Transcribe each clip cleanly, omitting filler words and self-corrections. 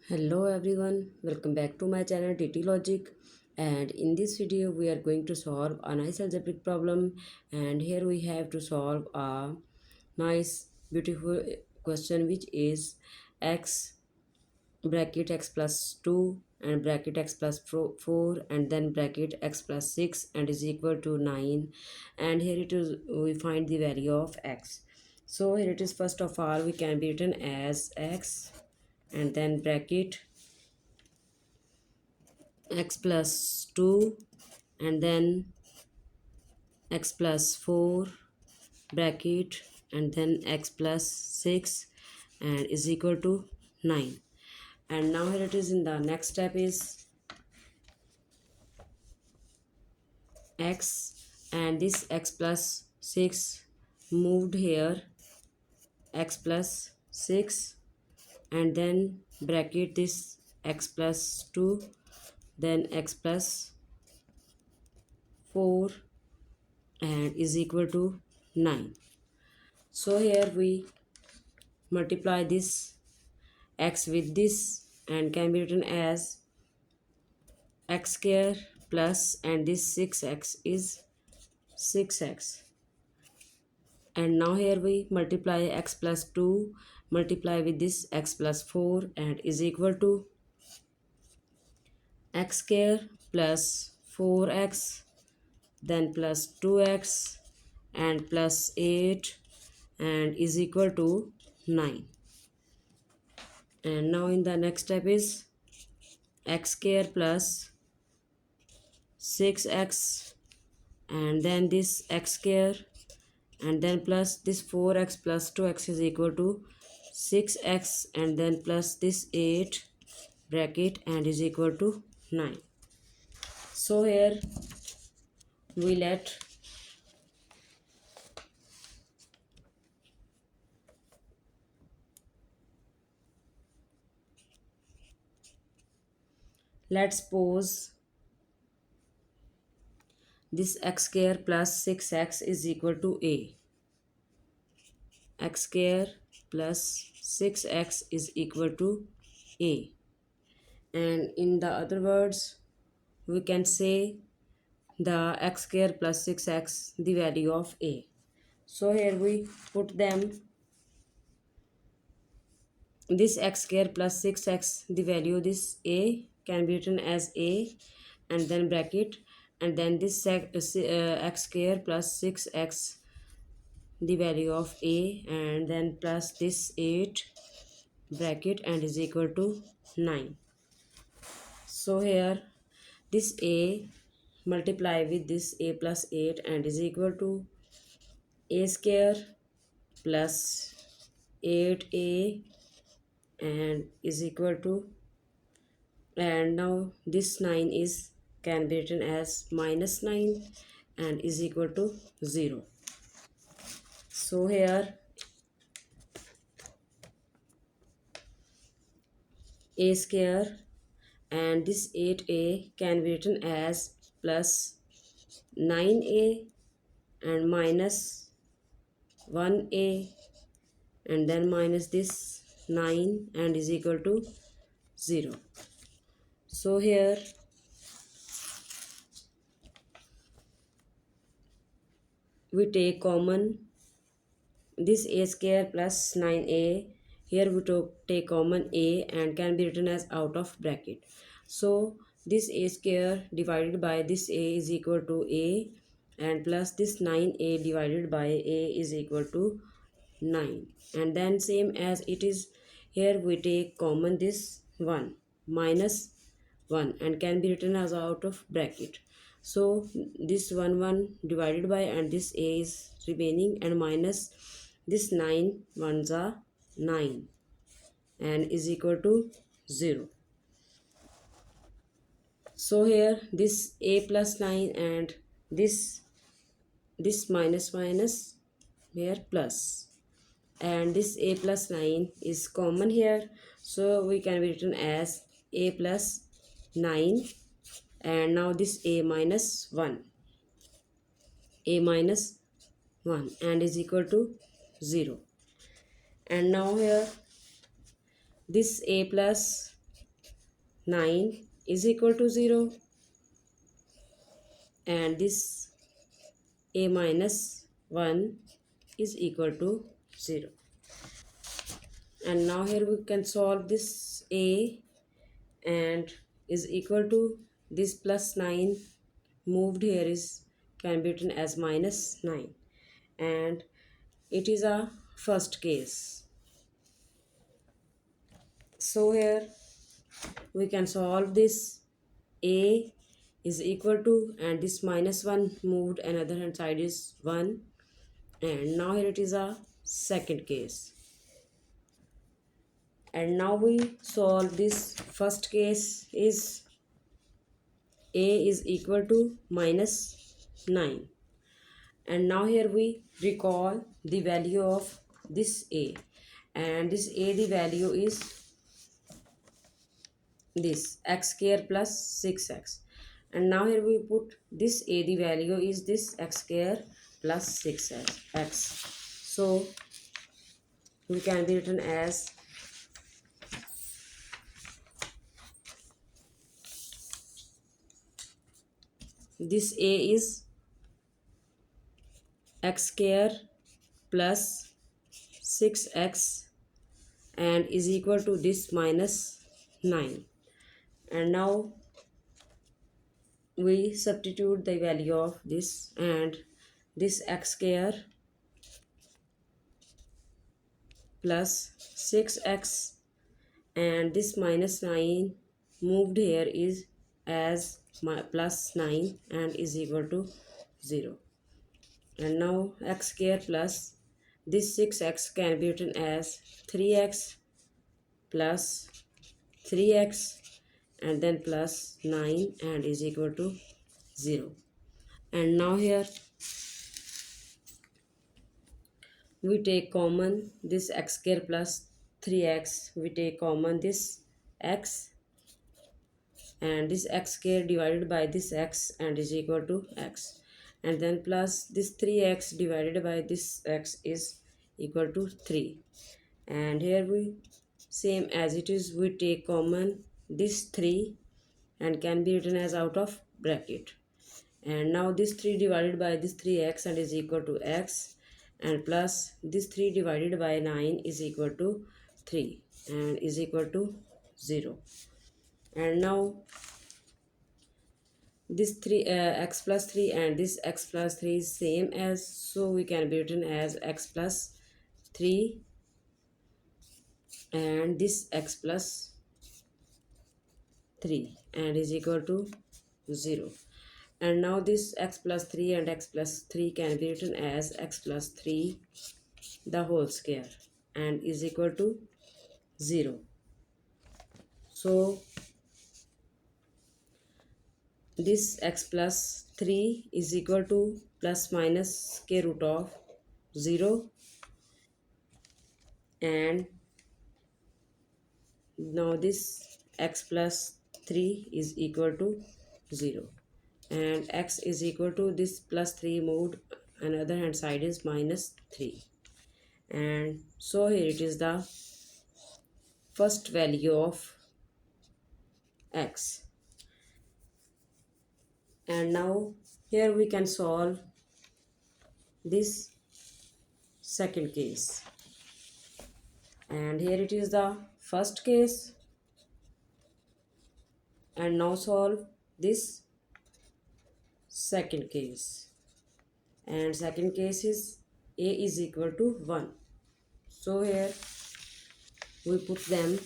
Hello everyone, welcome back to my channel TT Logic, and in this video we are going to solve a nice algebraic problem. And here we have to solve a nice beautiful question, which is x bracket x plus 2 and bracket x plus 4 and then bracket x plus 6 and is equal to 9. And here it is, we find the value of x. So here it is, first of all we can be written as x and then bracket x plus 2 and then x plus 4 bracket and then x plus 6 and is equal to 9. And now here it is, in the next step is x and this x plus 6 moved here, x plus 6 and then bracket this x plus 2, then x plus 4 and is equal to 9. So here we multiply this x with this and can be written as x square plus, and this 6x is 6x. And now here we multiply x plus 2 multiply with this x plus 4 and is equal to x square plus 4x then plus 2x and plus 8 and is equal to 9. And now in the next step is x square plus 6x and then this x square and then plus this 4x plus 2x is equal to 6x and then plus this 8 bracket and is equal to 9. So here we let's suppose this x square plus 6x is equal to a. X square plus 6x is equal to a. And in the other words, we can say the x square plus 6x the value of a. So here we put them, this x square plus 6x the value, this a can be written as a and then bracket and then this x square plus 6x the value of a and then plus this 8 bracket and is equal to 9. So here this a multiply with this a plus 8 and is equal to a square plus 8a and is equal to, and now this 9 is can be written as minus 9 and is equal to 0. So here a square and this 8a can be written as plus 9a and minus 1a and then minus this 9 and is equal to 0. So here we take common this a square plus 9a. Here we take common a and can be written as out of bracket. So this a square divided by this a is equal to a and plus this 9a divided by a is equal to 9. And then same as it is, here we take common this 1 minus 1 and can be written as out of bracket. So this 1 divided by and this a is remaining and minus this 9 ones are 9 and is equal to 0. So here this a plus 9 and this minus here plus, and this a plus 9 is common here, so we can be written as a plus 9 and now this a minus 1 and is equal to 0. And now here this a plus 9 is equal to 0, and this a minus 1 is equal to 0. And now here we can solve this a, and is equal to this plus 9 moved here is can be written as minus 9, and it is a first case. So here we can solve this a is equal to, and this minus 1 moved another hand side is 1, and now here it is a second case. And now we solve this first case is a is equal to minus 9, and now here we recall the value of this a, and this a the value is this x square plus 6x, and now here we put this a the value is this x square plus 6x, so we can be written as this a is x square plus 6x and is equal to this minus 9, and now we substitute the value of this, and this x square plus 6x and this minus 9 moved here is as plus 9 and is equal to 0, and now x square plus this 6x can be written as 3x plus 3x and then plus 9 and is equal to 0. And now here we take common this x square plus 3x, we take common this x, and this x square divided by this x and is equal to x, and then plus this 3x divided by this x is equal to 3, and here we same as it is we take common this 3 and can be written as out of bracket, and now this 3 divided by this 3x and is equal to x, and plus this 3 divided by 9 is equal to 3 and is equal to 0, and now this 3 x plus 3 and this x plus 3 is same as, so we can be written as x plus 3 and this x plus 3 and is equal to 0, and now this x plus 3 and x plus 3 can be written as x plus 3 the whole square and is equal to 0. So this x plus 3 is equal to plus minus square root of 0, and now this x plus 3 is equal to 0, and x is equal to this plus 3 moved another hand side is minus 3, and so here it is the first value of x. And now here we can solve this second case, and here it is the first case, and now solve this second case, and second case is a is equal to 1, so here we put them,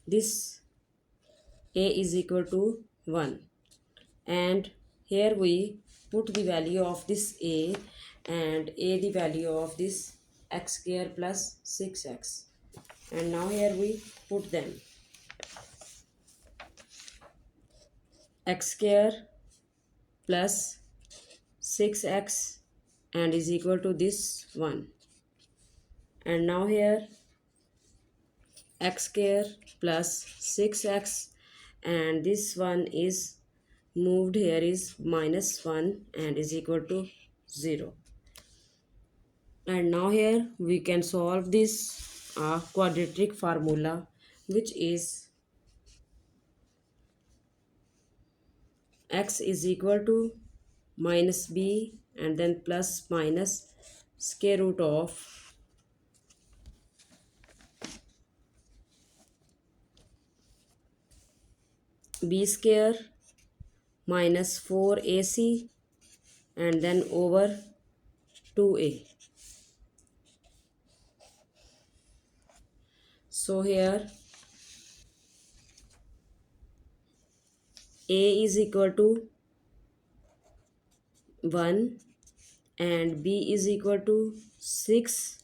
this a is equal to 1, and here we put the value of this a, and a the value of this x square plus 6x, and now here we put them x square plus 6x and is equal to this 1, and now here x square plus 6x and this one is moved here is minus 1 and is equal to 0, And now here we can solve this quadratic formula, which is x is equal to minus b and then plus minus square root of b square minus 4ac and then over 2a. So here a is equal to 1 and b is equal to 6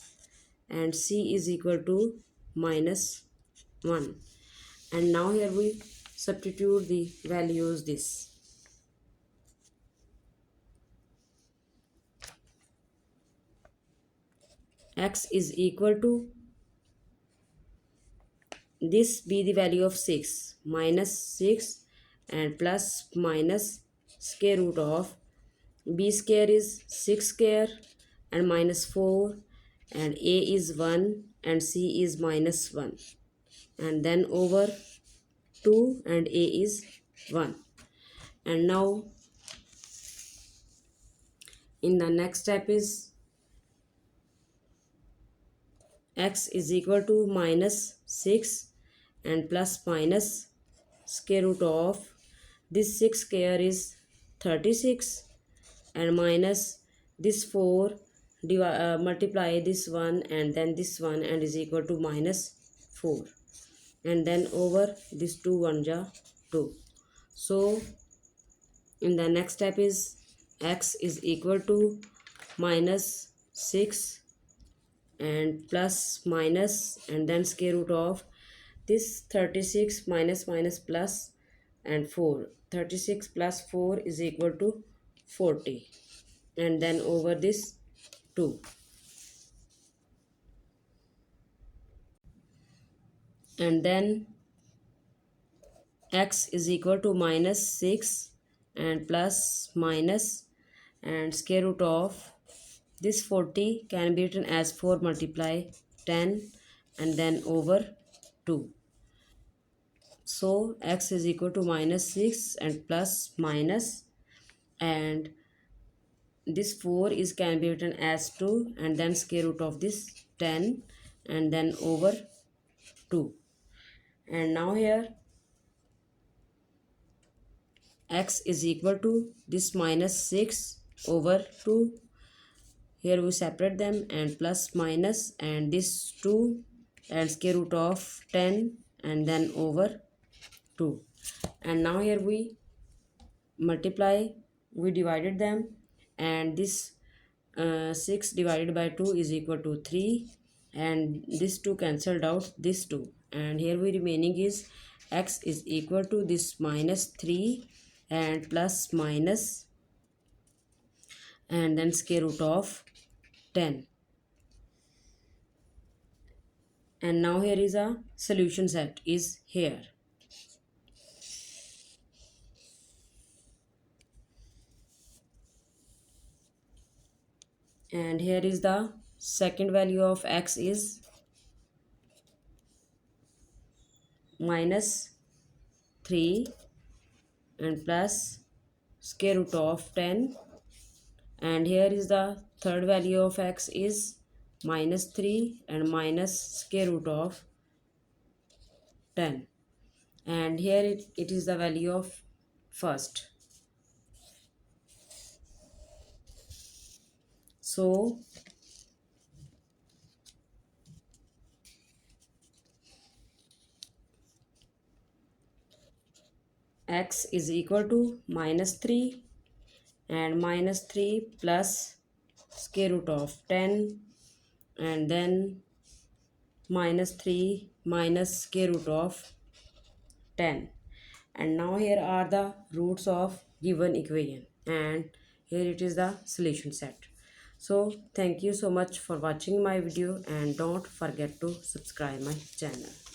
and c is equal to minus 1. And now here we substitute the values this. X is equal to this be the value of 6 minus 6 and plus minus square root of b square is 6 square and minus 4 and a is 1 and c is minus 1 and then over 2 and a is 1. And now in the next step is x is equal to minus 6 and plus minus square root of this 6 square is 36 and minus this 4 multiply this one and then this one and is equal to minus 4 and then over this 2 1 ja 2. So in the next step is x is equal to minus 6 and plus minus and then square root of this 36 minus minus plus and 4. 36 plus 4 is equal to 40 and then over this 2 and then x is equal to minus 6 and plus minus and square root of this 40 can be written as 4 multiply 10 and then over 2. So x is equal to minus 6 and plus minus and this 4 is can be written as 2 and then square root of this 10 and then over 2. And now here x is equal to this minus 6 over 2. Here we separate them and plus minus and this 2 and square root of 10 and then over 2. And now here we multiply, we divided them and this 6 divided by 2 is equal to 3 and this 2 cancelled out this 2 and here we remaining is x is equal to this minus 3 and plus minus and then square root of 10. And now here is a solution set is here. And here is the second value of x is minus 3 and plus square root of 10 and here is the third value of x is minus 3 and minus square root of 10 and here it is the value of first. So x is equal to minus 3 and minus 3 plus square root of 10 and then minus 3 minus square root of 10. And now here are the roots of given equation and here it is the solution set. So thank you so much for watching my video and don't forget to subscribe my channel.